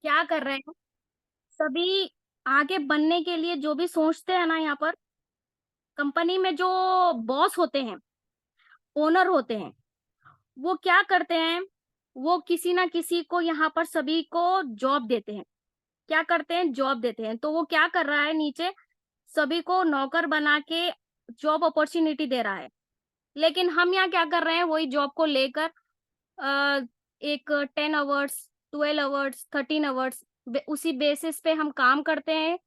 क्या कर रहे हैं सभी आगे बनने के लिए जो भी सोचते हैं ना, यहाँ पर कंपनी में जो बॉस होते हैं, ओनर होते हैं, वो क्या करते हैं? वो किसी ना किसी को यहाँ पर सभी को जॉब देते हैं। क्या करते हैं? जॉब देते हैं। तो वो क्या कर रहा है? नीचे सभी को नौकर बना के जॉब अपॉर्चुनिटी दे रहा है। लेकिन हम यहाँ क्या कर रहे हैं? वही जॉब को लेकर अ, एक 10 आवर्स, 12 आवर्स, 13 आवर्स उसी बेसिस पे हम काम करते हैं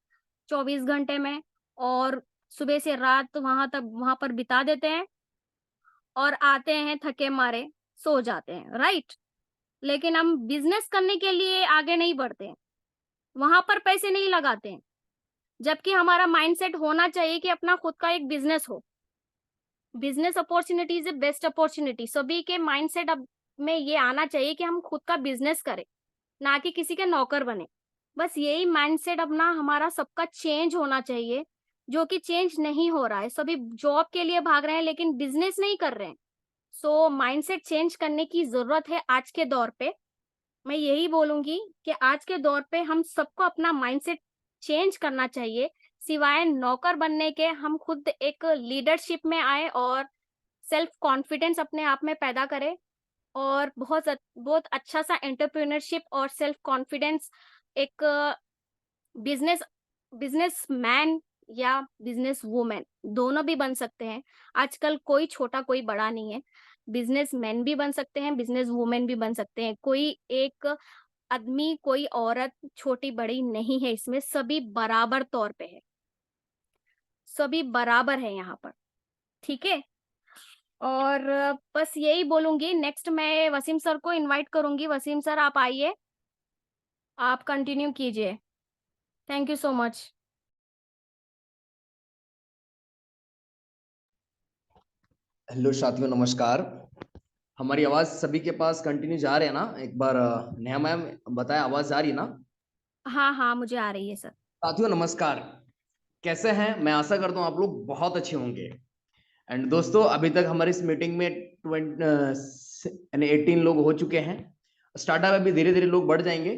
24 घंटे में। और सुबह से रात वहां पर बिता देते हैं और आते हैं थके मारे, सो जाते हैं, राइट। लेकिन हम बिजनेस करने के लिए आगे नहीं बढ़ते हैं, वहां पर पैसे नहीं लगाते हैं। जबकि हमारा माइंडसेट होना चाहिए कि अपना खुद का एक बिजनेस हो। Business opportunity is a best opportunity. सभी के माइंडसेट अब में ये आना चाहिए कि हम खुद का बिजनेस करें, ना कि किसी के नौकर बने। बस यही माइंडसेट अपना हमारा सबका चेंज होना चाहिए, जो कि चेंज नहीं हो रहा है। सभी जॉब के लिए भाग रहे हैं लेकिन बिजनेस नहीं कर रहे हैं। सो माइंडसेट चेंज करने की जरूरत है आज के दौर पे। मैं यही बोलूंगी कि आज के दौर पे हम सबको अपना माइंडसेट चेंज करना चाहिए। सिवाय नौकर बनने के हम खुद एक लीडरशिप में आए और सेल्फ कॉन्फिडेंस अपने आप में पैदा करें। और बहुत बहुत अच्छा सा एंटरप्रेन्योरशिप और सेल्फ कॉन्फिडेंस एक बिजनेस बिजनेस मैन या बिजनेस वुमेन दोनों भी बन सकते हैं। आजकल कोई छोटा कोई बड़ा नहीं है। बिजनेस मैन भी बन सकते हैं, बिजनेस वुमेन भी बन सकते हैं। कोई एक आदमी, कोई औरत छोटी बड़ी नहीं है, इसमें सभी बराबर तौर पे है। सभी बराबर है यहाँ पर। ठीक है। और बस यही बोलूंगी। नेक्स्ट मैं वसीम सर को इनवाइट करूंगी। वसीम सर, आप आइए, आप कंटिन्यू कीजिए। Thank you so much. Hello साथियों, नमस्कार। हमारी आवाज सभी के पास कंटिन्यू जा रही है ना? एक बार नेहा मैम बताएं, आवाज जा रही है ना? हाँ हाँ, मुझे आ रही है सर। साथियों नमस्कार। कैसे हैं? मैं आशा करता हूं आप लोग बहुत अच्छे होंगे। एंड दोस्तों, अभी तक हमारी इस मीटिंग में 18 लोग हो चुके हैं। स्टार्टअप अभी धीरे धीरे लोग बढ़ जाएंगे।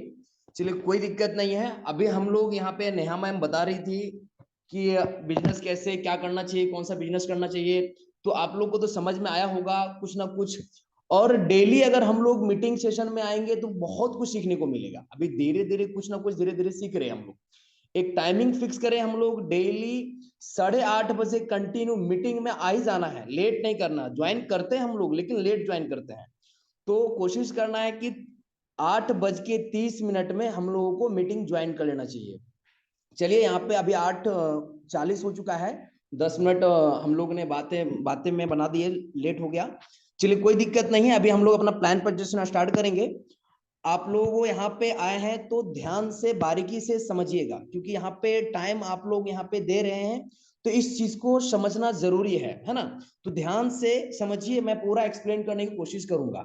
चलिए, कोई दिक्कत नहीं है। अभी हम लोग यहाँ पे नेहा मैम बता रही थी कि बिजनेस कैसे, क्या करना चाहिए, कौन सा बिजनेस करना चाहिए। तो आप लोग को तो समझ में आया होगा कुछ ना कुछ। और डेली अगर हम लोग मीटिंग सेशन में आएंगे तो बहुत कुछ सीखने को मिलेगा। अभी धीरे धीरे कुछ ना कुछ धीरे धीरे सीख रहे हैं हम लोग। एक टाइमिंग फिक्स करें हम लोग, डेली 8:30 बजे कंटिन्यू मीटिंग में आ ही जाना है। लेट नहीं करना। ज्वाइन करते हैं हम लोग लेकिन लेट ज्वाइन करते हैं। तो कोशिश करना है कि 8:30 में हम लोगों को मीटिंग ज्वाइन कर लेना चाहिए। चलिए, यहाँ पे अभी 8:40 हो चुका है। 10 मिनट हम लोग ने बातें बातें में बना दिए, लेट हो गया। चलिए, कोई दिक्कत नहीं है। अभी हम लोग अपना प्लान प्रेजेंटेशन स्टार्ट करेंगे। आप लोग यहाँ पे आए हैं तो ध्यान से बारीकी से समझिएगा, क्योंकि यहाँ पे टाइम आप लोग यहाँ पे दे रहे हैं। तो इस चीज को समझना जरूरी है ना? तो ध्यान से समझिए, मैं पूरा एक्सप्लेन करने की कोशिश करूंगा।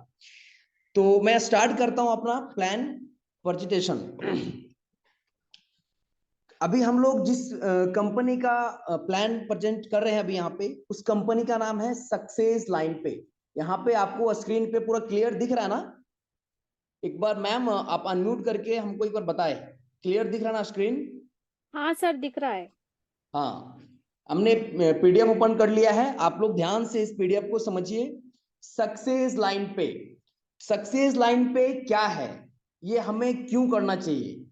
तो मैं स्टार्ट करता हूं अपना प्लान प्रेजेंटेशन। अभी हम लोग जिस कंपनी का प्लान प्रेजेंट कर रहे हैं अभी यहाँ पे, उस कंपनी का नाम है सक्सेस लाइन पे। यहाँ पे आपको स्क्रीन पे पूरा क्लियर दिख रहा है ना? एक बार मैम आप अनम्यूट करके हमको एक बार बताए, क्लियर दिख रहा ना स्क्रीन? हाँ सर, दिख रहा है। हाँ, हमने पीडीएफ ओपन कर लिया है। आप लोग ध्यान से इस पीडीएफ को समझिए। सक्सेस लाइन पे, सक्सेस लाइन पे क्या है, ये हमें क्यों करना चाहिए,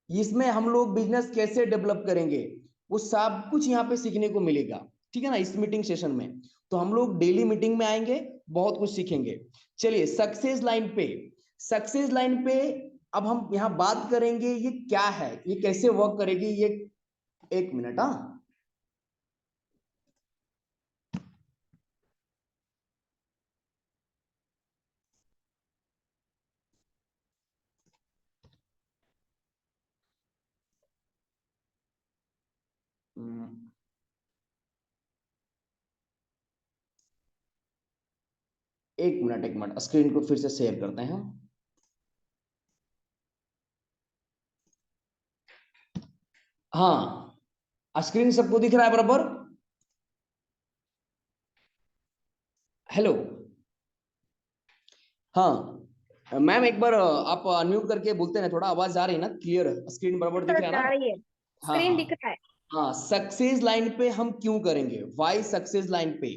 इसमें हम लोग बिजनेस कैसे डेवलप करेंगे, वो सब कुछ यहाँ पे सीखने को मिलेगा। ठीक है ना? इस मीटिंग सेशन में तो हम लोग डेली मीटिंग में आएंगे, बहुत कुछ सीखेंगे। चलिए, सक्सेस लाइन पे, सक्सेस लाइन पे अब हम यहाँ बात करेंगे ये क्या है, ये कैसे वर्क करेगी ये। एक मिनट, हाँ। एक मिनट, एक मिनट, स्क्रीन को फिर से शेयर करते हैं। हाँ, स्क्रीन सबको दिख रहा है बराबर? हेलो? हाँ, मैम एक बार आप अनम्यूट करके बोलते हैं, थोड़ा आवाज आ रही है ना क्लियर, स्क्रीन बराबर दिख सर रहा है जा ना? रही है, हाँ स्क्रीन हाँ दिख रहा है। हाँ, सक्सेस लाइन पे हम क्यों करेंगे, वाई सक्सेस लाइन पे?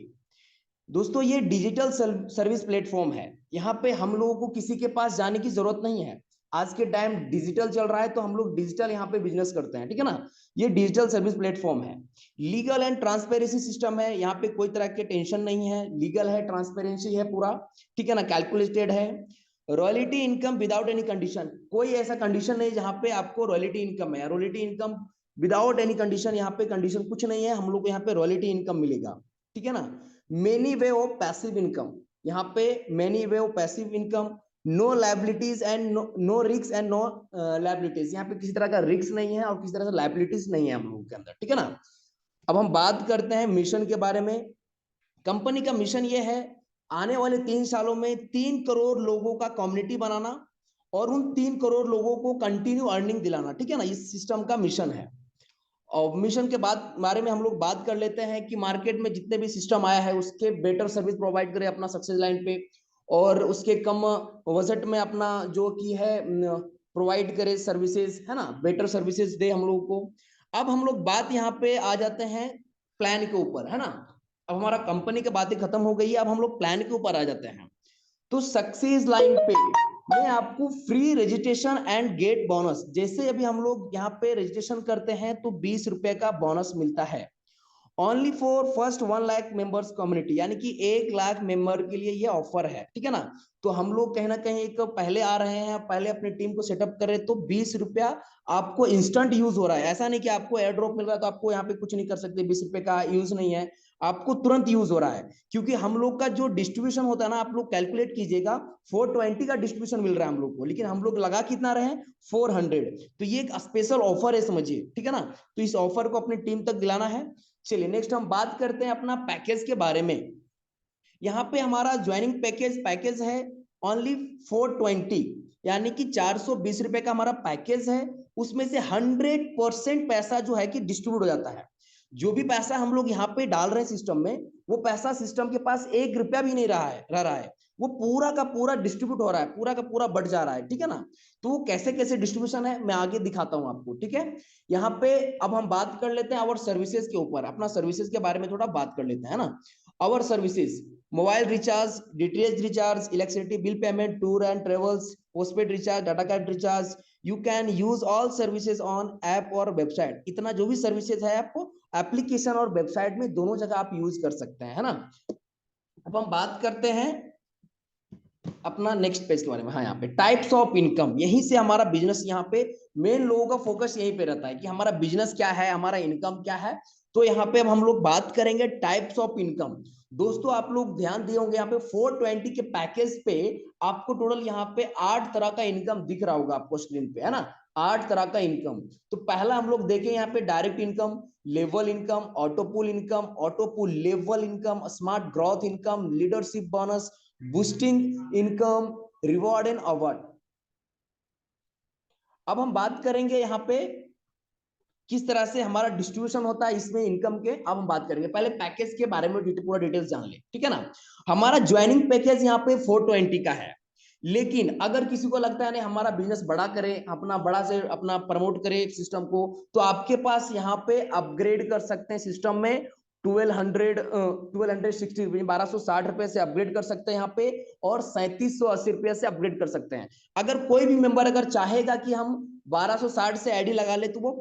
दोस्तों ये डिजिटल सर्विस प्लेटफॉर्म है, यहाँ पे हम लोगों को किसी के पास जाने की जरूरत नहीं है। आज के टाइम डिजिटल चल रहा है तो हम लोग डिजिटल यहाँ पे बिजनेस करते हैं, ठीक है ना। ये डिजिटल सर्विस प्लेटफॉर्म है, लीगल एंड ट्रांसपेरेंसी सिस्टम है, यहाँ पे कोई तरह के टेंशन नहीं है, लीगल है, ट्रांसपेरेंसी है पूरा, ठीक है ना, कैलकुलेटेड है। Royalty income without any condition, कोई ऐसा कंडीशन नहीं जहाँ पे आपको रॉयल्टी इनकम है, royalty income without any condition, यहाँ पे कंडीशन कुछ नहीं है, हम लोग को यहाँ पे रॉयल्टी इनकम मिलेगा, ठीक है ना। Many way of passive income, यहाँ पे many way of passive income, no liabilities and no risk and no liabilities, यहाँ पे किसी तरह का रिस्क नहीं है और किसी तरह से लाइबिलिटीज नहीं है हम लोगों के अंदर, ठीक है ना। अब हम बात करते हैं मिशन के बारे में। कंपनी का मिशन ये है, आने वाले 3 सालों में 3 करोड़ लोगों का कम्युनिटी बनाना और उन 3 करोड़ लोगों को कंटिन्यू अर्निंग दिलाना, ठीक है ना, इस सिस्टम का मिशन है। और मिशन के बाद बारे में हम लोग बात कर लेते हैं कि मार्केट में जितने भी सिस्टम आया है उसके बेटर सर्विस प्रोवाइड करें अपना सक्सेस लाइन पे, और उसके कम बजट में अपना जो कि है प्रोवाइड करे सर्विसेज, है ना, बेटर सर्विसेज दे हम लोगों को। अब हम लोग बात यहाँ पे आ जाते हैं प्लान के ऊपर, है ना। अब हमारा कंपनी की बातें खत्म हो गई है, अब हम लोग प्लान के ऊपर आ जाते हैं। तो सक्सेस लाइन पे मैं आपको free registration and gate bonus, जैसे अभी हम लोग यहाँ पे रजिस्ट्रेशन करते हैं तो 20 रुपए का बोनस मिलता है, only for first 1 lakh members community, यानी कि 1 लाख मेंबर के लिए ये ऑफर है, ठीक है ना। तो हम लोग कहीं ना कहीं एक पहले आ रहे हैं, पहले अपनी टीम को सेटअप कर रहे हैं, तो 20 रुपया आपको इंस्टेंट यूज हो रहा है, ऐसा नहीं कि आपको एयर ड्रॉप मिल रहा है तो आपको यहाँ पे कुछ नहीं कर सकते, 20 रुपए का यूज नहीं है, आपको तुरंत यूज हो रहा है। क्योंकि हम लोग का जो डिस्ट्रीब्यूशन होता है ना, आप लोग कैलकुलेट कीजिएगा, 420 का डिस्ट्रीब्यूशन मिल रहा है हम लोग को, लेकिन हम लोग लगा कितना रहे हैं, 400। तो ये एक स्पेशल ऑफर है समझिए, ठीक है ना। तो इस ऑफर को अपनी टीम तक दिलाना है। चलिए नेक्स्ट हम बात करते हैं अपना पैकेज के बारे में। यहाँ पे हमारा ज्वाइनिंग पैकेज है ओनली 420, यानी कि 420 रुपए का हमारा पैकेज है। उसमें से 100% पैसा जो है कि डिस्ट्रीब्यूट हो जाता है। जो भी पैसा हम लोग यहाँ पे डाल रहे हैं सिस्टम में, वो पैसा सिस्टम के पास 1 रुपया भी नहीं रह रहा है, वो पूरा का पूरा डिस्ट्रीब्यूट हो रहा है, पूरा का पूरा बढ़ जा रहा है, ठीक है ना। तो वो कैसे कैसे डिस्ट्रीब्यूशन है मैं आगे दिखाता हूं आपको, ठीक है। यहाँ पे अब हम बात कर लेते हैं और सर्विसेज के ऊपर, अपना सर्विसेज के बारे में थोड़ा बात कर लेते हैं ना। our services: mobile recharge, DTH recharge, electricity bill payment, tour and travels, postpaid recharge, data card recharge. You can use all services on app और वेबसाइट, इतना जो भी सर्विसेज है आपको एप्लीकेशन और वेबसाइट में दोनों जगह आप यूज कर सकते हैं, है ना। अब हम बात करते हैं अपना नेक्स्ट पेज के बारे में। हाँ, यहाँ पे टाइप्स ऑफ इनकम, यहीं से हमारा बिजनेस, यहाँ पे मेन लोगों का फोकस यहीं पे रहता है कि हमारा बिजनेस क्या है, हमारा इनकम क्या है। तो यहाँ पे अब हम लोग बात करेंगे टाइप्स ऑफ इनकम। दोस्तों आप लोग ध्यान दिए होंगे, यहाँ पे 420 के पैकेज पे आपको टोटल यहाँ पे 8 तरह का इनकम दिख रहा होगा आपको स्क्रीन पे, है ना, 8 तरह का इनकम। तो पहला हम लोग देखें यहाँ पे direct income, level income, autopool level income, smart growth income, leadership bonus, boosting income, reward and award. अब हम बात करेंगे यहाँ पे किस तरह से हमारा डिस्ट्रीब्यूशन होता है इसमें इनकम के। अब हम बात करेंगे पहले पैकेज के बारे में, पूरा डिटेल्स जान ले, ठीक है ना। हमारा ज्वाइनिंग पैकेज यहाँ पे 420 का है, लेकिन अगर किसी को लगता है नहीं हमारा बिजनेस बड़ा करे, अपना बड़ा से अपना प्रमोट करे सिस्टम को, तो आपके पास यहाँ पे अपग्रेड कर सकते हैं सिस्टम में 1260 1260 रुपए से अपग्रेड कर सकते हैं यहाँ पे, और 3780 रुपए से अपग्रेड कर सकते हैं। अगर कोई भी मेंबर अगर चाहेगा कि हम 1260 से आईडी लगा ले तो वो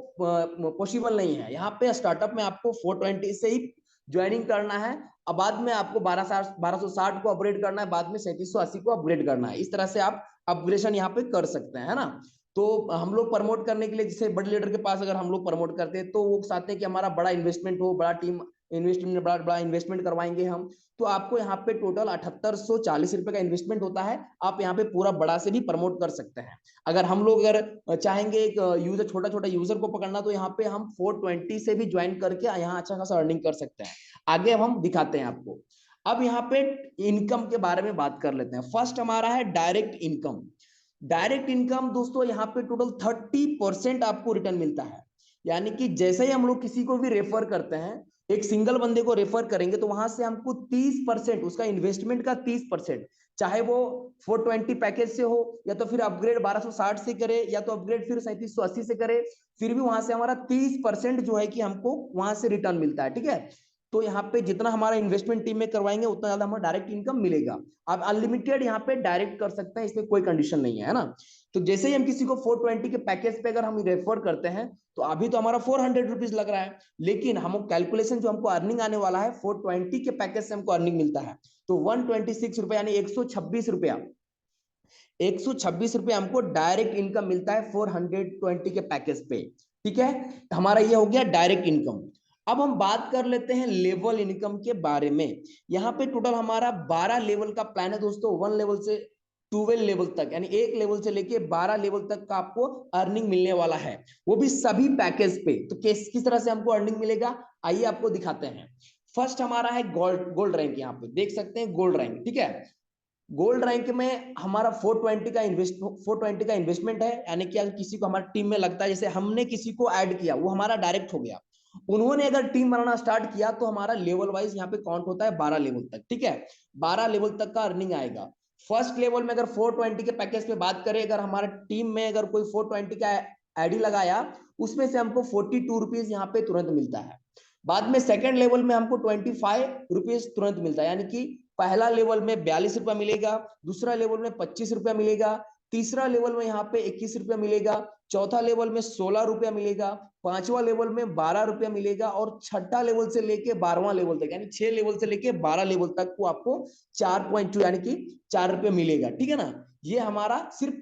पॉसिबल नहीं है। यहाँ पे स्टार्टअप में आपको 420 से ही ज्वाइनिंग करना है, अब बाद में आपको 1260 को अपग्रेड करना है, बाद में 3780 को अपग्रेड करना है। इस तरह से आप अपग्रेडेशन यहाँ पे कर सकते हैं, है ना। तो हम लोग प्रमोट करने के लिए, जैसे बड़े लीडर के पास अगर हम लोग प्रमोट करते हैं तो वो चाहते हैं कि हमारा बड़ा इन्वेस्टमेंट हो, बड़ा टीम इन्वेस्टमेंट, बड़ा इन्वेस्टमेंट करवाएंगे हम। तो आपको यहाँ पे टोटल 7840 रुपए का इन्वेस्टमेंट होता है, आप यहाँ पे पूरा बड़ा से भी प्रमोट कर सकते हैं। अगर हम लोग अगर चाहेंगे एक यूजर, छोटा छोटा यूजर को पकड़ना, तो यहाँ पे हम 420 से भी ज्वाइन करके यहाँ अच्छा खासा अर्निंग कर सकते हैं। आगे हम दिखाते हैं आपको। अब यहाँ पे इनकम के बारे में बात कर लेते हैं। फर्स्ट हमारा है डायरेक्ट इनकम। डायरेक्ट इनकम दोस्तों यहाँ पे टोटल 30% आपको रिटर्न मिलता है, यानी कि जैसे ही हम लोग किसी को भी रेफर करते हैं, एक सिंगल बंदे को रेफर करेंगे तो वहां से हमको 30% उसका इन्वेस्टमेंट का 30%, चाहे वो 420 पैकेज से हो या तो फिर अपग्रेड 1260 से करे या तो अपग्रेड फिर 3780 से करे, फिर भी वहां से हमारा 30% जो है कि हमको वहां से रिटर्न मिलता है। ठीक है, तो यहाँ पे जितना हमारा इन्वेस्टमेंट टीम में करवाएंगे उतना ज्यादा हमारा डायरेक्ट इनकम मिलेगा। आप अनलिमिटेड यहाँ पे डायरेक्ट कर सकते हैं, इसमें कोई कंडीशन नहीं है ना। तो जैसे ही हम किसी को 420 के पैकेज पे अगर हम रेफर करते हैं तो अभी तो हमारा 400 रुपीज लग रहा है, लेकिन हम कैलकुलेशन जो हमको अर्निंग आने वाला है 420 के पैकेज से हमको अर्निंग मिलता है, तो 126 रुपए यानी 126 रुपया, 126 रुपये हमको डायरेक्ट इनकम मिलता है 420 के पैकेज पे। ठीक है, हमारा ये हो गया डायरेक्ट इनकम। अब हम बात कर लेते हैं लेवल इनकम के बारे में। यहाँ पे टोटल हमारा 12 लेवल का प्लान है दोस्तों, 1 लेवल से 12 लेवल तक, यानी एक लेवल से लेके 12 लेवल तक का आपको अर्निंग मिलने वाला है, वो भी सभी पैकेज पे। तो किस तरह से हमको अर्निंग मिलेगा, आइए आपको दिखाते हैं। फर्स्ट हमारा है गोल्ड रैंक, यहाँ पे देख सकते हैं गोल्ड रैंक। ठीक है, गोल्ड रैंक में हमारा 420 का इन्वेस्टमेंट है, यानी कि अगर किसी को हमारी टीम में लगता है, जैसे हमने किसी को ऐड किया वो हमारा डायरेक्ट हो गया, उन्होंने अगर टीम बनाना स्टार्ट किया तो हमारा लेवल वाइज यहाँ पे काउंट होता है 12 लेवल तक। ठीक है, 12 लेवल तक का अर्निंग आएगा। फर्स्ट लेवल में अगर 420 के पैकेज पे बात करें, अगर हमारा टीम में अगर कोई 420 का आईडी लगाया, उसमें से हमको 42 रुपीज यहाँ पे तुरंत मिलता है। बाद में सेकंड लेवल में हमको 25 रुपीज तुरंत मिलता है, यानी कि पहला लेवल में 42 रुपया मिलेगा, दूसरा लेवल में 25 रुपया मिलेगा, तीसरा लेवल में यहाँ पे 21 रुपया मिलेगा, चौथा लेवल में 16 रुपया मिलेगा, पांचवा लेवल में 12 रुपया मिलेगा, और छठा लेवल से लेके 12वां लेवल तक, यानी 6 लेवल से लेके 12 लेवल तक को आपको 4.2 यानी कि 4 रुपये मिलेगा। ठीक है ना, ये हमारा सिर्फ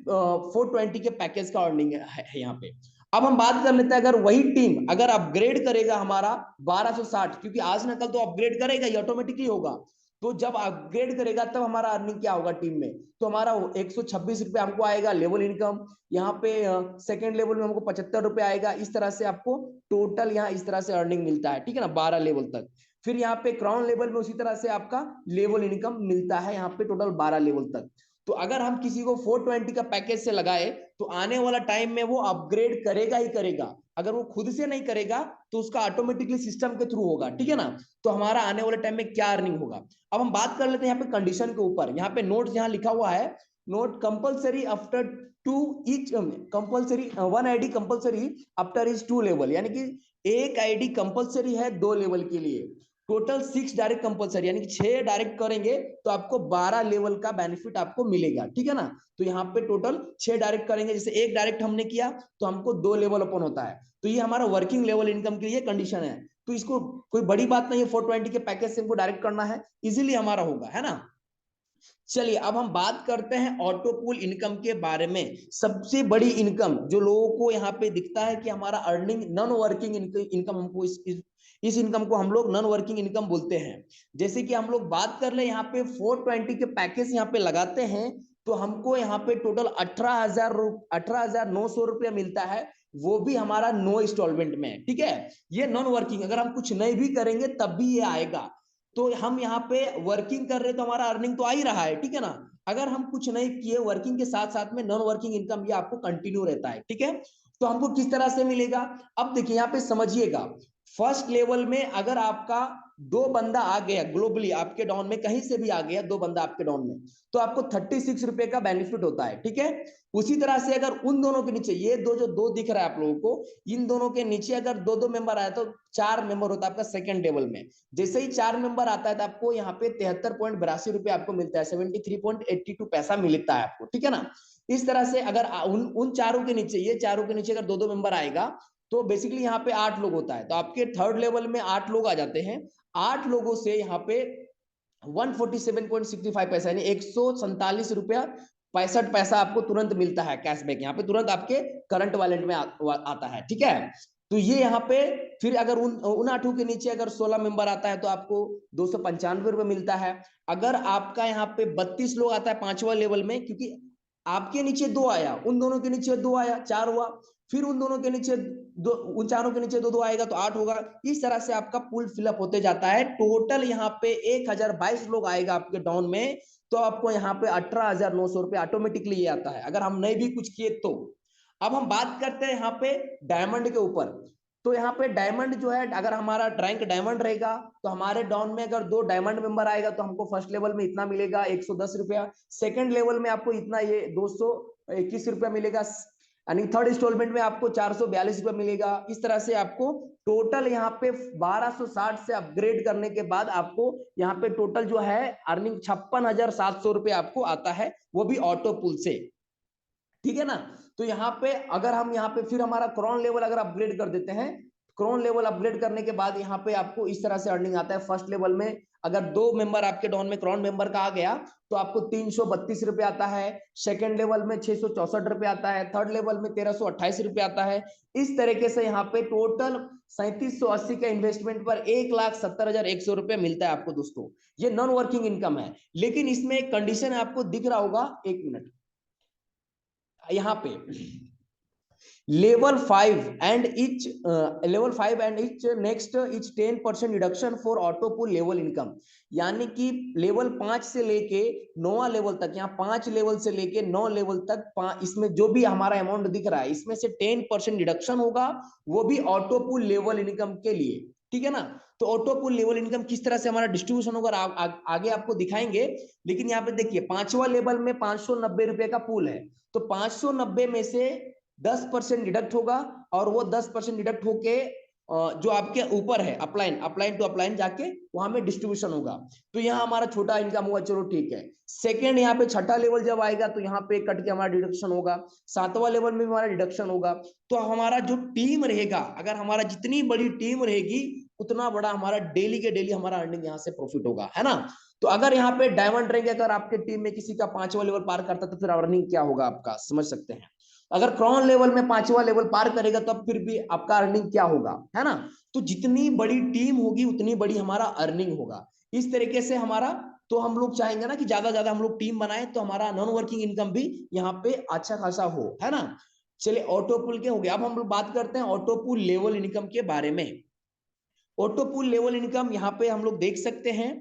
420 के पैकेज का अर्निंग है यहाँ पे। अब हम बात कर लेते हैं, अगर वही टीम अगर अपग्रेड करेगा हमारा 1260, क्योंकि आज न कल तो अपग्रेड करेगा, ये ऑटोमेटिकली होगा, तो जब अपग्रेड करेगा तब हमारा अर्निंग क्या होगा टीम में, तो हमारा 126 रुपये हमको आएगा लेवल इनकम, यहाँ पे सेकंड लेवल में हमको 75 रुपये आएगा। इस तरह से आपको टोटल यहाँ इस तरह से अर्निंग मिलता है। ठीक है ना, 12 लेवल तक। फिर यहाँ पे क्राउन लेवल में उसी तरह से आपका लेवल इनकम मिलता है, यहाँ पे टोटल 12 लेवल तक। तो अगर हम किसी को 420 का पैकेज से लगाए तो आने वाला टाइम में वो अपग्रेड करेगा ही करेगा, अगर वो खुद से नहीं करेगा तो उसका ऑटोमेटिकली सिस्टम के थ्रू होगा। ठीक है ना, तो हमारा आने वाले टाइम में क्या अर्निंग होगा। अब हम बात कर लेते हैं यहाँ पे कंडीशन के ऊपर। यहाँ पे नोट यहाँ लिखा हुआ है, note compulsory after two each compulsory 1 ID compulsory after is 2 level, यानी कि एक आईडी कंपलसरी है 2 लेवल के लिए, टोटल 6 डायरेक्ट कंपलसरी, यानी कि 6 डायरेक्ट करेंगे तो आपको 12 लेवल का बेनिफिट आपको मिलेगा। ठीक है ना, तो यहाँ पे टोटल 6 डायरेक्ट करेंगे, जैसे एक डायरेक्ट हमने किया तो हमको 2 लेवल ओपन होता है, तो ये हमारा वर्किंग लेवल इनकम के लिए कंडीशन है। तो इसको कोई बड़ी बात नहीं है, 420 के पैकेज से हमको डायरेक्ट करना है, इजीली हमारा होगा, है ना। चलिए अब हम बात करते हैं ऑटो पूल इनकम के बारे में। सबसे बड़ी इनकम जो लोगों को यहाँ पे दिखता है कि हमारा अर्निंग नॉन वर्किंग इनकम, हमको इस इनकम को हम लोग नॉन वर्किंग इनकम बोलते हैं। जैसे कि हम लोग बात कर ले यहाँ पे 420 के पैकेज यहाँ पे लगाते हैं तो हमको यहाँ पे टोटल 18,900 रुपया मिलता है, वो भी हमारा नो इंस्टॉलमेंट में। ठीक है, ये नॉन वर्किंग, अगर हम कुछ नहीं भी करेंगे तब भी ये आएगा। तो हम यहाँ पे वर्किंग कर रहे तो हमारा अर्निंग तो आ ही रहा है। ठीक है ना, अगर हम कुछ नहीं किए वर्किंग के साथ साथ में नॉन वर्किंग इनकम ये आपको कंटिन्यू रहता है। ठीक है, तो हमको किस तरह से मिलेगा, अब देखिए यहाँ पे समझिएगा। फर्स्ट लेवल में अगर आपका 2 बंदा आ गया ग्लोबली आपके डाउन में, कहीं से भी आ गया 2 बंदा आपके डाउन में, तो आपको 36 रुपए का बेनिफिट होता है। ठीक है, उसी तरह से अगर उन दोनों के नीचे ये जो दो दिख रहा है आप लोगों को, इन दोनों के नीचे अगर 2 मेंबर आया तो 4 मेंबर होता है आपका सेकंड लेवल में। जैसे ही 4 मेंबर आता है तो आपको यहाँ पे 73.82 रुपए आपको मिलता है, 73.82 पैसा मिलता है आपको। ठीक है ना, इस तरह से अगर उन चारों के नीचे, ये चारों के नीचे अगर 2 मेंबर आएगा तो बेसिकली यहाँ पे 8 लोग होता है, तो आपके थर्ड लेवल में 8 लोग आ जाते हैं। 8 लोगों से यहाँ पे 147.65 पैसा यानी 147 रुपया 65 पैसा आपको तुरंत मिलता है कैशबैक, यहाँ पे तुरंत आपके करंट वॉलेट में आता है। ठीक है, तो ये यहाँ पे फिर अगर उन 8 के नीचे अगर 16 मेंबर आता है तो आपको 295 रुपये मिलता है। अगर आपका यहाँ पे 32 लोग आता है 5वां लेवल में, क्योंकि आपके नीचे 2 आया, उन दोनों के नीचे 2 आया, 4 हुआ, फिर उन दोनों के नीचे उन चारों के नीचे 2 आएगा तो 8 होगा। इस तरह से आपका पूल फिलअप होते जाता है। टोटल यहाँ पे 1022 लोग आएगा आपके डाउन में, तो आपको यहाँ पे 18,900 रुपये ऑटोमेटिकली ये आता है, अगर हम नहीं भी कुछ किए तो। अब हम बात करते हैं यहाँ पे डायमंड के ऊपर। तो यहाँ पे डायमंड जो है, अगर हमारा रैंक डायमंड रहेगा तो हमारे डॉन में अगर 2 डायमंड मेंबर आएगा तो हमको फर्स्ट लेवल में इतना मिलेगा 110 रुपया, सेकंड लेवल में आपको इतना ये 221 रुपया मिलेगा, यानी थर्ड इंस्टॉलमेंट में आपको 442 रुपया मिलेगा। इस तरह से आपको टोटल यहाँ पे 1260 से अपग्रेड करने के बाद आपको यहाँ पे टोटल जो है अर्निंग 56,700 रुपये आपको आता है, वो भी ऑटो पुल से। ठीक है ना। तो यहाँ पे अगर हम यहाँ पे फिर हमारा क्राउन लेवल अगर अपग्रेड कर देते हैं, क्राउन लेवल अपग्रेड करने के बाद यहाँ पे आपको इस तरह से अर्निंग आता है। फर्स्ट लेवल में अगर 2 मेंबर आपके डॉन में क्राउन मेंबर का आ गया तो आपको 332 रुपये आता है, सेकंड लेवल में 664 रुपये आता है, थर्ड लेवल में 1328 रुपये आता है। इस तरीके से यहाँ पे टोटल 3780 का इन्वेस्टमेंट पर 1,70,100 रुपये मिलता है आपको दोस्तों। ये नॉन वर्किंग इनकम है। लेकिन इसमें एक कंडीशन है, आपको दिख रहा होगा, 1 मिनट, यहाँ पे level 5 and each next each 10% reduction for auto pull level income, यानी कि लेवल 5 से लेके 9वां लेवल तक, यहाँ 5 लेवल से लेके 9 लेवल तक इसमें जो भी हमारा अमाउंट दिख रहा है इसमें से 10% रिडक्शन होगा, वो भी ऑटो पुल लेवल इनकम के लिए। ठीक है ना। तो ऑटो पुल लेवल इनकम किस तरह से हमारा डिस्ट्रीब्यूशन होगा आगे आपको दिखाएंगे। लेकिन यहाँ पे देखिए 5वां लेवल में 590 रुपए का पुल है, तो 590 में से 10% डिडक्ट होगा, और वो 10% डिडक्ट होके जो आपके ऊपर है अपलाइन टू अपलाइन जाके वहां में डिस्ट्रीब्यूशन होगा। तो यहाँ हमारा छोटा इनकम होगा, चलो ठीक है। सेकंड यहाँ पे छठा लेवल जब आएगा तो यहाँ पे कट के हमारा डिडक्शन होगा, 7वां लेवल में हमारा डिडक्शन होगा। तो हमारा जो टीम रहेगा, अगर हमारा जितनी बड़ी टीम रहेगी उतना बड़ा हमारा डेली के डेली हमारा अर्निंग यहाँ से प्रॉफिट होगा, है ना। तो अगर यहाँ पे डायमंड रहेंगे, अगर आपके टीम में किसी का 5वां लेवल पार करता तो फिर अर्निंग क्या होगा आपका, समझ सकते हैं। अगर क्राउन लेवल में 5वां लेवल पार करेगा तो फिर भी आपका अर्निंग क्या होगा, है ना। तो जितनी बड़ी टीम होगी उतनी बड़ी हमारा अर्निंग होगा। इस तरीके से हमारा, तो हम लोग चाहेंगे ना कि ज्यादा ज्यादा हम लोग टीम बनाए तो हमारा नॉन वर्किंग इनकम भी यहाँ पे अच्छा खासा हो, है ना। चलिए ऑटो पुल के हो गया। अब हम लोग बात करते हैं ऑटो पुल लेवल इनकम के बारे में। ऑटो पुल लेवल इनकम यहाँ पे हम लोग देख सकते हैं,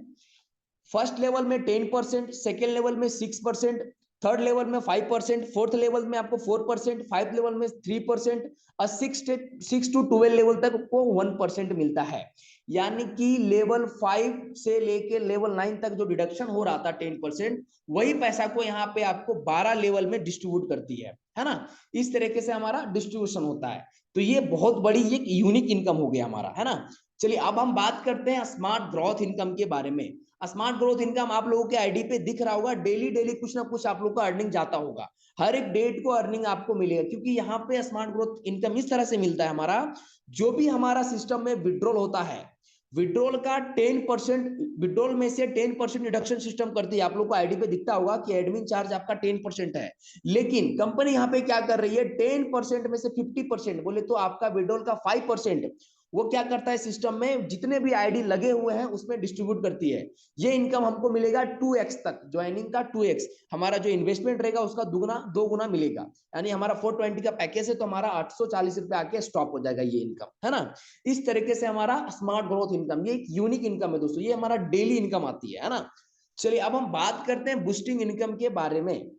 फर्स्ट लेवल में 10%, सेकेंड लेवल में 6%, थर्ड लेवल में 5%, फोर्थ लेवल में आपको 4%, फाइव लेवल में 3%, और 6 to 12 लेवल तक को 1% मिलता है। यानी कि लेवल 5 से लेके लेवल 9 तक जो डिडक्शन हो रहा था 10%, वही पैसा को यहाँ पे आपको 12 लेवल में डिस्ट्रीब्यूट करती है ना। इस तरीके से हमारा डिस्ट्रीब्यूशन होता है। तो ये बहुत बड़ी एक यूनिक इनकम हो गया हमारा, है ना। चलिए अब हम बात करते हैं स्मार्ट ग्रोथ इनकम के बारे में। स्मार्ट ग्रोथ इनकम आप लोगों के आईडी पे दिख रहा होगा, डेली डेली कुछ ना कुछ आप लोग का अर्निंग जाता होगा, हर एक डेट को अर्निंग आपको मिलेगा। क्योंकि यहाँ पे स्मार्ट ग्रोथ इनकम इस तरह से मिलता है, हमारा जो भी हमारा सिस्टम में विड्रॉल होता है, विड्रॉल का 10%, विड्रॉल में से 10% रिडक्शन सिस्टम करती है। आप लोग को आईडी पे दिखता होगा कि एडमिन चार्ज आपका 10% है, लेकिन कंपनी यहाँ पे क्या कर रही है, 10% में से 50% बोले तो आपका विड्रॉल का 5% वो क्या करता है, सिस्टम में जितने भी आईडी लगे हुए हैं उसमें डिस्ट्रीब्यूट करती है। ये इनकम हमको मिलेगा 2x तक, ज्वाइनिंग का 2x, हमारा जो इन्वेस्टमेंट रहेगा उसका दुगना 2 गुना मिलेगा। यानी हमारा 420 का पैकेज है तो हमारा 840 रुपए आके स्टॉप हो जाएगा ये इनकम, है ना। इस तरीके से हमारा स्मार्ट ग्रोथ इनकम, ये एक यूनिक इनकम है दोस्तों, ये हमारा डेली इनकम आती है ना। चलिए अब हम बात करते हैं बूस्टिंग इनकम के बारे में।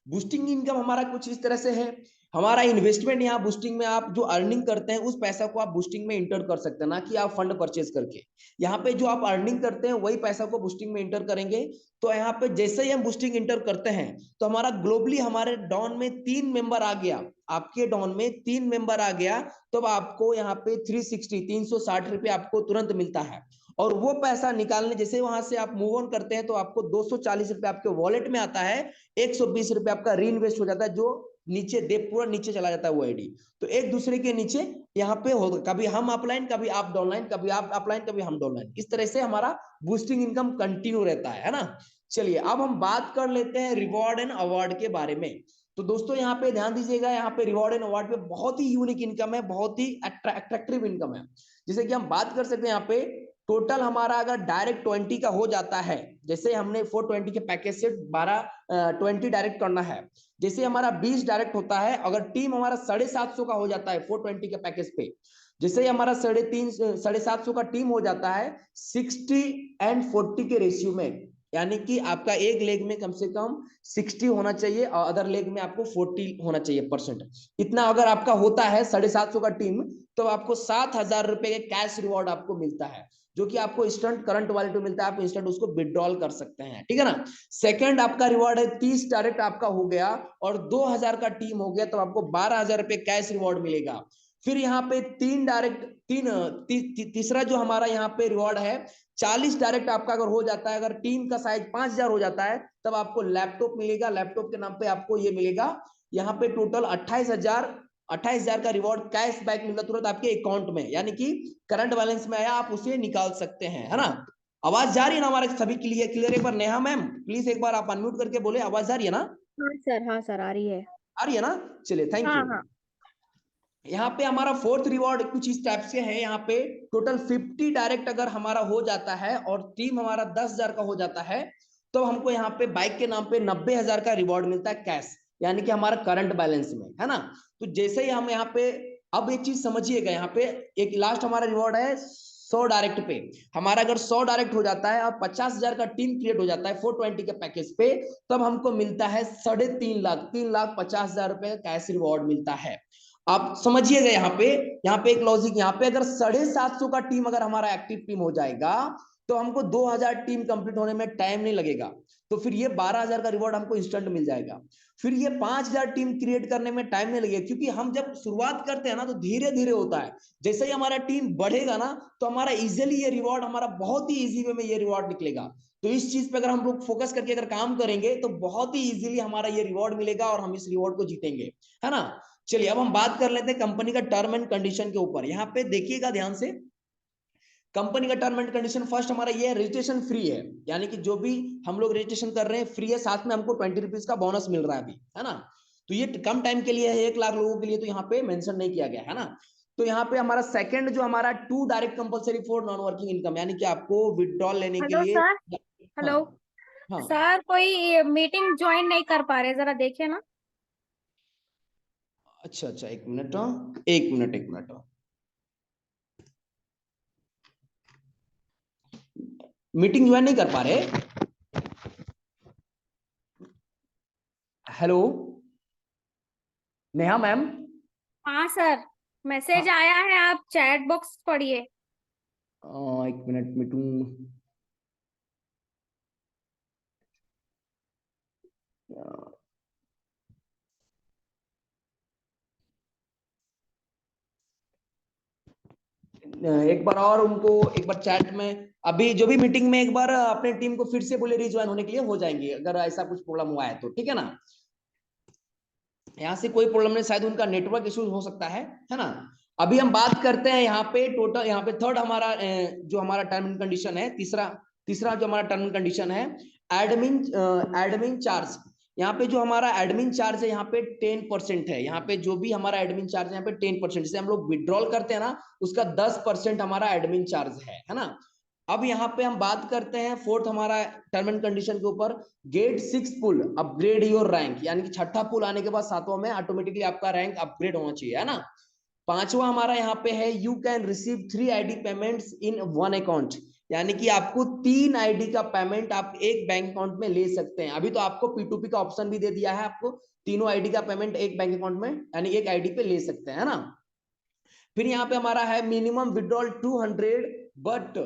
बूस्टिंग इनकम हमारा कुछ इस तरह से है, हमारा इन्वेस्टमेंट यहाँ बूस्टिंग में आप जो अर्निंग करते हैं उस पैसा को आप बूस्टिंग में इंटर कर सकते हैं, ना कि आप फंड परचेज करके। यहाँ पे जो आप अर्निंग करते हैं वही पैसा को बूस्टिंग में इंटर करेंगे। तो यहाँ पे जैसे ही हम बूस्टिंग इंटर करते हैं तो हमारा ग्लोबली हमारे डॉन में 3 मेंबर आ गया, आपके डॉन में 3 मेंबर आ गया, तो आपको यहाँ पे 360 रुपये आपको तुरंत मिलता है। और वो पैसा निकालने जैसे वहां से आप मूव ऑन करते हैं तो आपको 240 रुपये आपके वॉलेट में आता है, 120 रुपये आपका री इन्वेस्ट हो जाता है, जो नीचे दे पूरा नीचे चला जाता है वो आईडी। तो एक दूसरे के नीचे यहाँ पे होगा, कभी हम अपलाइन, कभी आप डाउनलाइन, कभी आप अपलाइन, कभी हम डाउनलाइन। इस तरह से हमारा बूस्टिंग इनकम कंटिन्यू रहता है ना। चलिए अब हम बात कर लेते हैं रिवॉर्ड एंड अवार्ड के बारे में। तो दोस्तों यहाँ पे ध्यान दीजिएगा, यहाँ पे रिवॉर्ड एंड अवार्ड पे बहुत ही यूनिक इनकम है, बहुत ही अट्रैक्टिव इनकम है। जैसे कि हम बात कर सकते हैं यहाँ पे टोटल हमारा अगर डायरेक्ट 20 का हो जाता है, जैसे हमने 420 के पैकेज से 20 डायरेक्ट करना है, जैसे हमारा 20 डायरेक्ट होता है, अगर टीम हमारा 750 का हो जाता है 420 के पैकेज पे, जैसे हमारा 750 का टीम हो जाता है 60 and 40 के रेशियो में, यानी कि आपका एक लेग में कम से कम 60 होना चाहिए और अदर लेग में आपको 40 होना चाहिए परसेंट। इतना अगर आपका होता है 750 का टीम, तो आपको 7,000 रुपए के कैश रिवॉर्ड आपको मिलता है, जो कि आपको इंस्टेंट करंट वॉलेट में मिलता है, आप इंस्टेंट उसको विड्रॉल कर सकते हैं, ठीक है ना। सेकंड आपका रिवॉर्ड है 30 डायरेक्ट आपका हो गया और 2,000 का टीम हो गया, तो आपको 12,000 रुपए कैश रिवॉर्ड मिलेगा। फिर यहाँ पे तीन डायरेक्ट तीसरा जो हमारा यहाँ पे रिवॉर्ड है 40 डायरेक्ट आपका अगर हो जाता है, अगर टीम का साइज 5,000 हो जाता है, तब आपको लैपटॉप मिलेगा। लैपटॉप के नाम पे आपको ये मिलेगा यहाँ पे टोटल 28,000 का रिवॉर्ड कैश बैक मिलता तुरंत आपके अकाउंट में, यानी कि करंट बैलेंस में आया आप उसे निकाल सकते हैं, है ना। आवाज जा रही है ना हमारे सभी क्लियर क्लियर? एक बार नेहा मैम प्लीज एक बार आप अनम्यूट करके बोले, आवाज जा रही है ना? हाँ सर, हाँ सर, आ रही है। आ रही है ना? चलिए थैंक हाँ यू। हाँ। यहाँ पे हमारा फोर्थ रिवॉर्ड कुछ इस टाइप से है, यहाँ पे टोटल 50 डायरेक्ट अगर हमारा हो जाता है और टीम हमारा 10,000 का हो जाता है, तो हमको यहाँ पे बाइक के नाम पे 90,000 का रिवॉर्ड मिलता है कैश, यानी कि हमारा करंट बैलेंस में, है ना। तो जैसे ही हम यहाँ पे, अब एक चीज समझिएगा, यहाँ पे एक लास्ट हमारा रिवॉर्ड है 100 डायरेक्ट पे। हमारा अगर 100 डायरेक्ट हो जाता है और 50,000 का टीम क्रिएट हो जाता है 420 के पैकेज पे, तब हमको मिलता है 3.5 लाख, 3,50,000 रुपए का कैश रिवॉर्ड मिलता है। आप समझिएगा यहाँ पे एक लॉजिक, यहाँ पे अगर 750 का टीम अगर हमारा एक्टिव टीम हो जाएगा, तो हमको 2,000 टीम कंप्लीट होने में टाइम नहीं लगेगा, तो फिर ये 12,000 का रिवॉर्ड हमको इंस्टेंट मिल जाएगा। फिर ये 5,000 टीम क्रिएट करने में टाइम नहीं लगेगा, क्योंकि हम जब शुरुआत करते हैं ना तो धीरे धीरे होता है। जैसे ही हमारा टीम बढ़ेगा ना, तो हमारा इजिली ये रिवॉर्ड, हमारा बहुत ही इजी वे में ये रिवॉर्ड निकलेगा। तो इस चीज पे अगर हम लोग फोकस करके अगर काम करेंगे, तो बहुत ही इजीली हमारा ये रिवॉर्ड मिलेगा और हम इस रिवॉर्ड को जीतेंगे, है ना। चलिए अब हम बात कर लेते हैं कंपनी का टर्म एंड कंडीशन के ऊपर। यहाँ पे देखिएगा ध्यान से, कंपनी का टर्म एंड कंडीशन फर्स्ट हमारा ये है, रजिस्ट्रेशन फ्री है, यानी कि जो भी हम लोग रजिस्ट्रेशन कर रहे हैं फ्री है, साथ में हमको 20 रुपीज का बोनस मिल रहा है अभी, है ना। तो ये कम टाइम के लिए है, 1 लाख लोगों के लिए, तो यहाँ पे मेंशन नहीं किया गया है ना। तो यहाँ पे हमारा सेकंड जो हमारा 2 direct compulsory for non working income, यानी कि आपको विड्रॉल लेने के हेलो लिए। सर। हाँ हेलो हाँ। सर, कोई मीटिंग ज्वाइन नहीं कर पा रहे, जरा देखिए ना। अच्छा अच्छा, एक मिनट, एक मिनट, एक मिनट। मीटिंग ज्वाइन नहीं कर पा रहे? Hello Neha ma'am. हाँ सर, मैसेज हाँ, आया है, आप चैट बॉक्स पढ़िए। एक मिनट मीटिंग, एक बार और उनको एक बार चैट में, अभी जो भी मीटिंग में एक बार अपने टीम को फिर से बोले रिज्वाइन होने के लिए, हो जाएंगे अगर ऐसा कुछ प्रॉब्लम हुआ है तो, ठीक है ना। यहाँ से कोई प्रॉब्लम नहीं, शायद उनका नेटवर्क इश्यूज हो सकता है ना। अभी हम बात करते हैं यहाँ पे टोटल, यहाँ पे थर्ड हमारा जो हमारा टर्म एंड कंडीशन है, तीसरा तीसरा जो हमारा टर्म एंड कंडीशन है, एडमिन एडमिन चार्ज। यहाँ पे जो हमारा एडमिन चार्ज है यहाँ पे 10% है, यहाँ पे जो भी हमारा एडमिन चार्ज है यहाँ पे 10%, जैसे हम लोग विड्रॉल करते हैं ना, उसका 10% हमारा एडमिन चार्ज है ना। अब यहाँ पे हम बात करते हैं फोर्थ हमारा टर्म एंड कंडीशन के ऊपर, get 6 pull upgrade your rank, यानी कि छठा पुल आने के बाद सातवां में ऑटोमेटिकली आपका रैंक अपग्रेड होना चाहिए, है ना। पांचवा हमारा यहाँ पे है, you can receive 3 ID payments in 1 account, यानी कि आपको 3 आईडी का पेमेंट आप एक बैंक अकाउंट में ले सकते हैं। अभी तो आपको P2P का ऑप्शन भी दे दिया है, आपको तीनों आईडी का पेमेंट एक बैंक अकाउंट में, यानी एक आईडी पे ले सकते हैं, है ना। फिर यहाँ पे हमारा है minimum withdrawal 200 but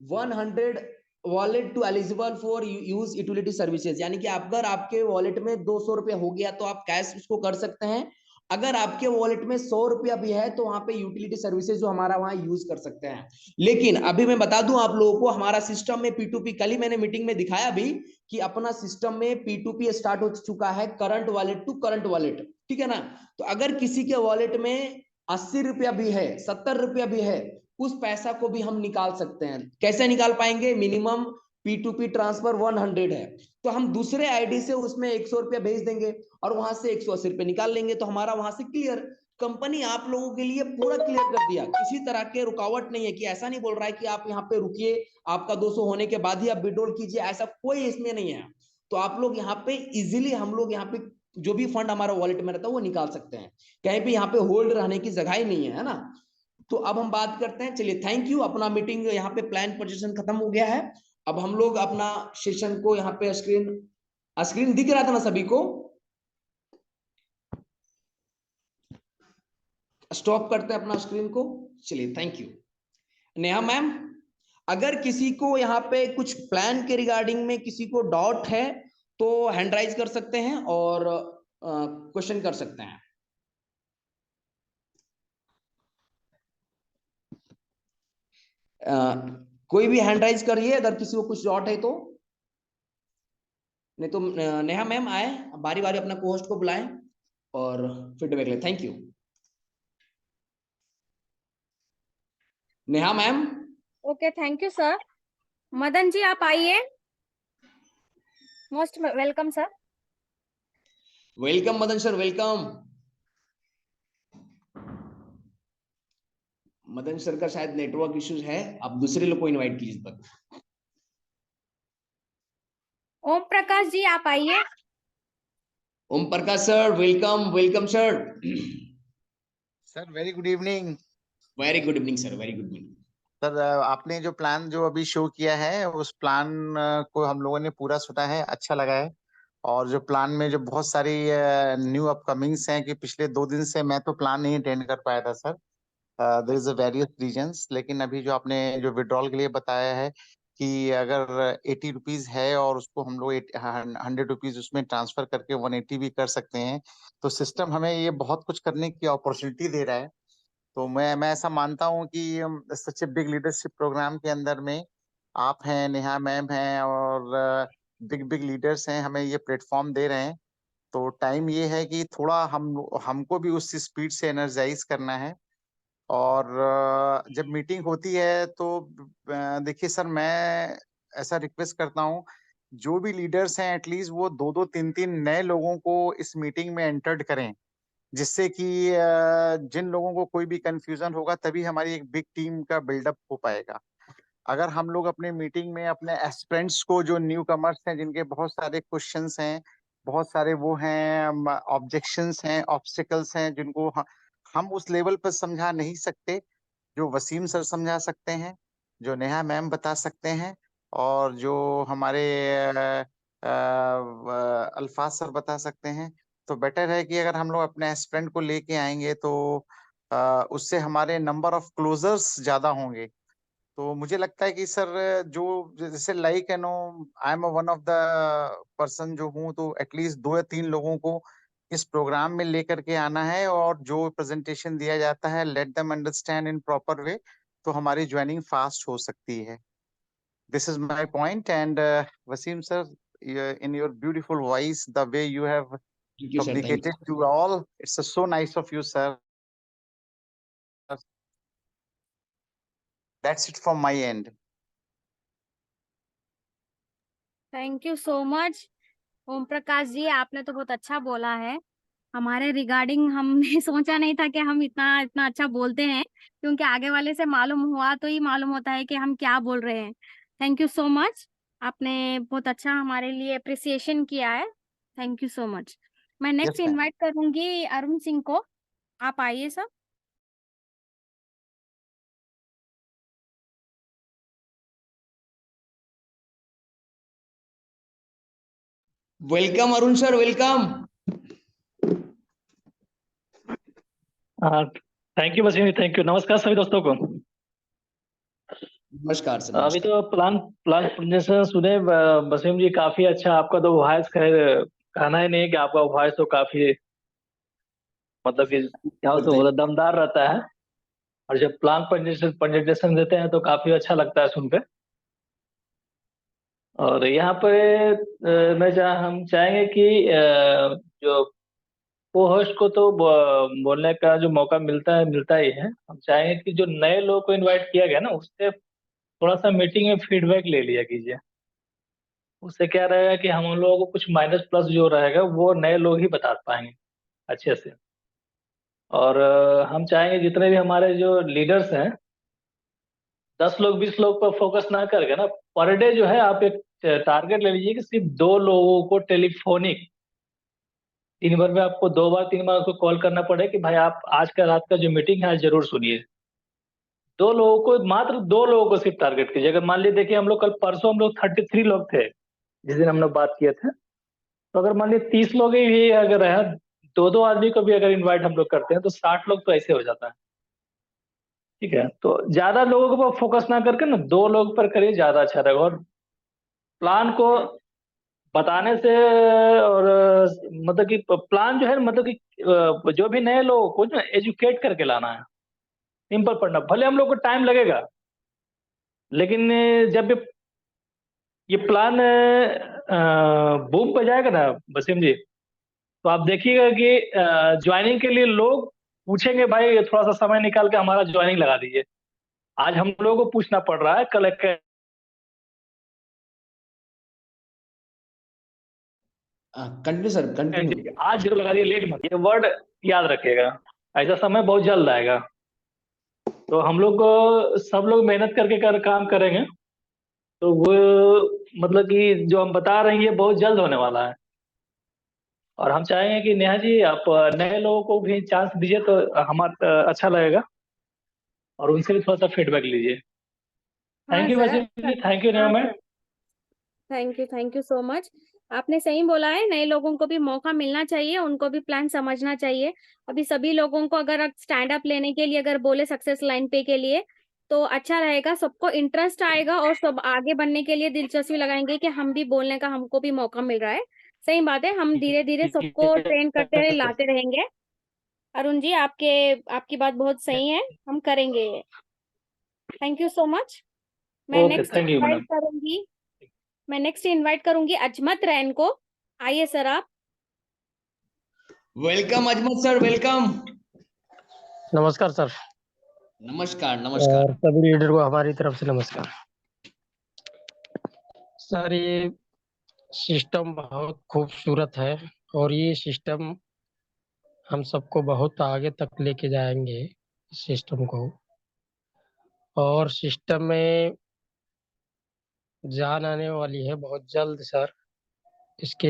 100 wallet to eligible for use utility services, यानी कि अगर आपके वॉलेट में 200 रुपया हो गया तो आप कैश उसको कर सकते हैं, अगर आपके वॉलेट में 100 रुपया भी है तो वहां पे यूटिलिटी सर्विसेज जो हमारा वहां यूज कर सकते हैं। लेकिन अभी मैं बता दूं आप लोगों को, हमारा सिस्टम में P2P, कल ही मैंने मीटिंग में दिखाया भी कि अपना सिस्टम में P2P स्टार्ट हो चुका है, current wallet to current wallet, ठीक है ना। तो अगर किसी के वॉलेट में 80 रुपया भी है, 70 रुपया भी है, उस पैसा को भी हम निकाल सकते हैं। कैसे निकाल पाएंगे? मिनिमम P2P ट्रांसफर 100 है, तो हम दूसरे आईडी से उसमें 100 रुपया भेज देंगे और वहां से 180 रुपये निकाल लेंगे, तो हमारा वहां से क्लियर। कंपनी आप लोगों के लिए पूरा क्लियर कर दिया, किसी तरह के रुकावट नहीं है, कि ऐसा नहीं बोल रहा है कि आप यहाँ पे रुकिए, आपका 200 होने के बाद ही आप विड्रॉल कीजिए, ऐसा कोई इसमें नहीं है। तो आप लोग यहाँ पे इजिली, हम लोग यहाँ पे जो भी फंड हमारा वॉलेट में रहता है वो निकाल सकते हैं, कहीं भी यहाँ पे होल्ड रहने की जगह ही नहीं है ना। तो अब हम बात करते हैं, चलिए थैंक यू, अपना मीटिंग यहाँ पे प्लान प्रेजेंटेशन खत्म हो गया है। अब हम लोग अपना सेशन को यहाँ पे स्क्रीन दिख रहा था ना सभी को? स्टॉप करते हैं अपना स्क्रीन को। चलिए, थैंक यू। नेहा मैम, अगर किसी को यहाँ पे कुछ प्लान के रिगार्डिंग में किसी को डाउट है तो हैंड राइज कर सकते हैं और क्वेश्चन कर सकते हैं। कोई भी हैंड राइज करिए अगर किसी को कुछ डाउट है तो। नहीं तो नेहा मैम आए, बारी बारी अपना को होस्ट को बुलाएं और फीडबैक ले। Thank you Neha ma'am. Okay, thank you sir. Madan ji आप आइए। Most welcome sir. Welcome Madan sir, welcome. Madan sir का शायद नेटवर्क इश्यूज है, आप दूसरे लोग को इनवाइट कीजिए तक। ओम प्रकाश जी आप आइए। Om Prakash sir, welcome welcome sir. Sir very good evening. Very good evening sir, very good evening. Sir आपने जो प्लान जो अभी शो किया है उस प्लान को हम लोगों ने पूरा सुना है, अच्छा लगा है। और जो प्लान में जो बहुत सारी न्यू अपकमिंग्स हैं कि पिछले 2 दिन से मैं तो प्लान नहीं अटेंड कर पाया था sir. There is a various reasons, लेकिन अभी जो आपने जो विड्रॉल के लिए बताया है कि अगर 80 रुपीज है और उसको हम लोग 100 रुपीज उसमें ट्रांसफर करके 180 भी कर सकते हैं, तो सिस्टम हमें ये बहुत कुछ करने की अपॉर्चुनिटी दे रहा है। तो मैं ऐसा मानता हूँ कि सच ए बिग लीडरशिप प्रोग्राम के अंदर में आप हैं, नेहा मैम हैं और बिग बिग लीडर्स हैं, हमें ये प्लेटफॉर्म दे रहे हैं। तो टाइम ये है कि थोड़ा हमको भी उस स्पीड से एनर्जाइज करना है। और जब मीटिंग होती है तो देखिए सर, मैं ऐसा रिक्वेस्ट करता हूँ जो भी लीडर्स हैं एटलीस्ट वो दो दो तीन तीन नए लोगों को इस मीटिंग में एंटर्ड करें, जिससे कि जिन लोगों को कोई भी कंफ्यूजन होगा तभी हमारी एक बिग टीम का बिल्डअप हो पाएगा। अगर हम लोग अपने मीटिंग में अपने एस्पिरेंट्स को, जो न्यू कमर्स हैं जिनके बहुत सारे क्वेश्चंस हैं, बहुत सारे वो हैं ऑब्जेक्शंस हैं, ऑब्स्टिकल्स हैं जिनको हम उस लेवल पर समझा नहीं सकते, जो वसीम सर समझा सकते हैं, जो नेहा मैम बता सकते हैं और जो हमारे अल्फाज सर बता सकते हैं, तो बेटर है कि अगर हम लोग अपने एस्पिरेंट को लेके आएंगे तो उससे हमारे नंबर ऑफ क्लोजर्स ज्यादा होंगे। तो मुझे लगता है कि सर जो जैसे like no I am one of the person जो हूँ, तो एटलीस्ट 2 या 3 लोगों को इस प्रोग्राम में लेकर के आना है और जो प्रेजेंटेशन दिया जाता है let them understand in proper way, तो हमारी ज्वाइनिंग फास्ट हो सकती है। This is my point. And Wasim sir, in your beautiful voice, the way you have thank you sir, thank communicated to all, it's so nice of you sir. That's it from my end. Thank you so much Om Prakash ji, आपने तो बहुत अच्छा बोला है हमारे regarding. हमने सोचा नहीं था कि हम इतना इतना अच्छा बोलते हैं, क्योंकि आगे वाले से मालूम हुआ तो ही मालूम होता है कि हम क्या बोल रहे हैं। थैंक यू सो मच, आपने बहुत अच्छा हमारे लिए अप्रिसिएशन किया है। Thank you so much. मैं नेक्स्ट Yes ma'am. इनवाइट करूंगी अरुण सिंह को, आप आइए sir. Welcome Arun sir, welcome. हाँ, thank you Wasim, thank you. नमस्कार सभी दोस्तों को। नमस्कार सर, अभी नमस्कार। तो प्लान प्लान प्रेजेंटेशन सुने वसीम जी, काफी अच्छा। आपका तो वॉइस कहना ही नहीं है कि आपका वॉइस तो काफी, मतलब कि क्या उसको बोला, दमदार रहता है। और जब प्लान प्रेजेंटेशन देते हैं तो काफी अच्छा लगता है सुन के। और यहाँ पे हम चाहेंगे कि जो को होस्ट को तो बोलने का जो मौका मिलता ही है। हम चाहेंगे कि जो नए लोगों को इनवाइट किया गया ना, उससे थोड़ा सा मीटिंग में फीडबैक ले लिया कीजिए। उससे क्या रहेगा कि हम लोगों को कुछ माइनस प्लस जो रहेगा वो नए लोग ही बता पाएंगे अच्छे से। और हम चाहेंगे जितने भी हमारे जो लीडर्स हैं, 10 लोग 20 लोग पर फोकस ना करके ना, पर डे जो है आप एक टारगेट ले लीजिए कि सिर्फ 2 लोगों को टेलीफोनिक, दिन भर में आपको 2 बार 3 बार उसको कॉल करना पड़े कि भाई आप आज का रात का जो मीटिंग है आज जरूर सुनिए। मात्र 2 लोगों को सिर्फ टारगेट कीजिए। अगर मान लीजिए, देखिए हम लोग कल परसों हम लोग 33 लोग थे जिस दिन हम लोग बात किए थे। तो अगर मान लीजिए 30 लोग ही अगर है, 2-2 आदमी को भी अगर इनवाइट हम लोग करते हैं तो 60 लोग तो ऐसे हो जाता है। ठीक है, तो ज्यादा लोगों को फोकस ना करके ना 2 लोग पर करिए, ज्यादा अच्छा रहेगा। और प्लान को बताने से और मतलब कि प्लान जो है मतलब कि जो भी नए लोगों को जो एजुकेट करके लाना है, सिंपल पढ़ना। भले हम लोग को टाइम लगेगा, लेकिन जब ये प्लान बूम पे जाएगा ना वसीम जी, तो आप देखिएगा कि ज्वाइनिंग के लिए लोग पूछेंगे, भाई थोड़ा सा समय निकाल के हमारा ज्वाइनिंग लगा दीजिए। आज हम लोगों को पूछना पड़ रहा है, कल कंटिन्यू सर, कंटिन्यू। आज जरूर लगा दिए, लेट मत। ये वर्ड याद रखिएगा, ऐसा समय बहुत जल्द आएगा। तो हम लोग सब लोग मेहनत करके काम करेंगे, तो वो मतलब कि जो हम बता रहे हैं ये बहुत जल्द होने वाला है। और हम चाहेंगे कि नेहा जी आप नए लोगों को भी चांस दीजिए, तो हमारा अच्छा लगेगा, और उनसे भी थोड़ा सा फीडबैक लीजिए। हाँ thank you sir. Wasim ji, thank you Neha हाँ ma'am. Sir, thank you so much. आपने सही बोला है, नए लोगों को भी मौका मिलना चाहिए, उनको भी प्लान समझना चाहिए। अभी सभी लोगों को अगर स्टैंड अप लेने के लिए अगर बोले सक्सेस लाइन पे के लिए, तो अच्छा रहेगा, सबको इंटरेस्ट आएगा और सब आगे बढ़ने के लिए दिलचस्पी लगाएंगे कि हम भी बोलने का हमको भी मौका मिल रहा है। सही बात है, हम धीरे धीरे सबको ट्रेन करते रहे, लाते रहेंगे। अरुण जी, आपकी बात बहुत सही है, हम करेंगे ये। Thank you so much. मैं okay, next thank you invite madam. करूंगी मैं नेक्स्ट इनवाइट करूंगी अजमत रैन को। आइए सर आप। वेलकम अजमत सर, वेलकम। नमस्कार सर। नमस्कार, और नमस्कार। सभी लीडर को हमारी तरफ से नमस्कार। सर, ये सिस्टम बहुत खूबसूरत है, और ये सिस्टम हम सबको बहुत आगे तक लेके जाएंगे, इस सिस्टम को। और सिस्टम में जान आने वाली है बहुत जल्द सर। इसके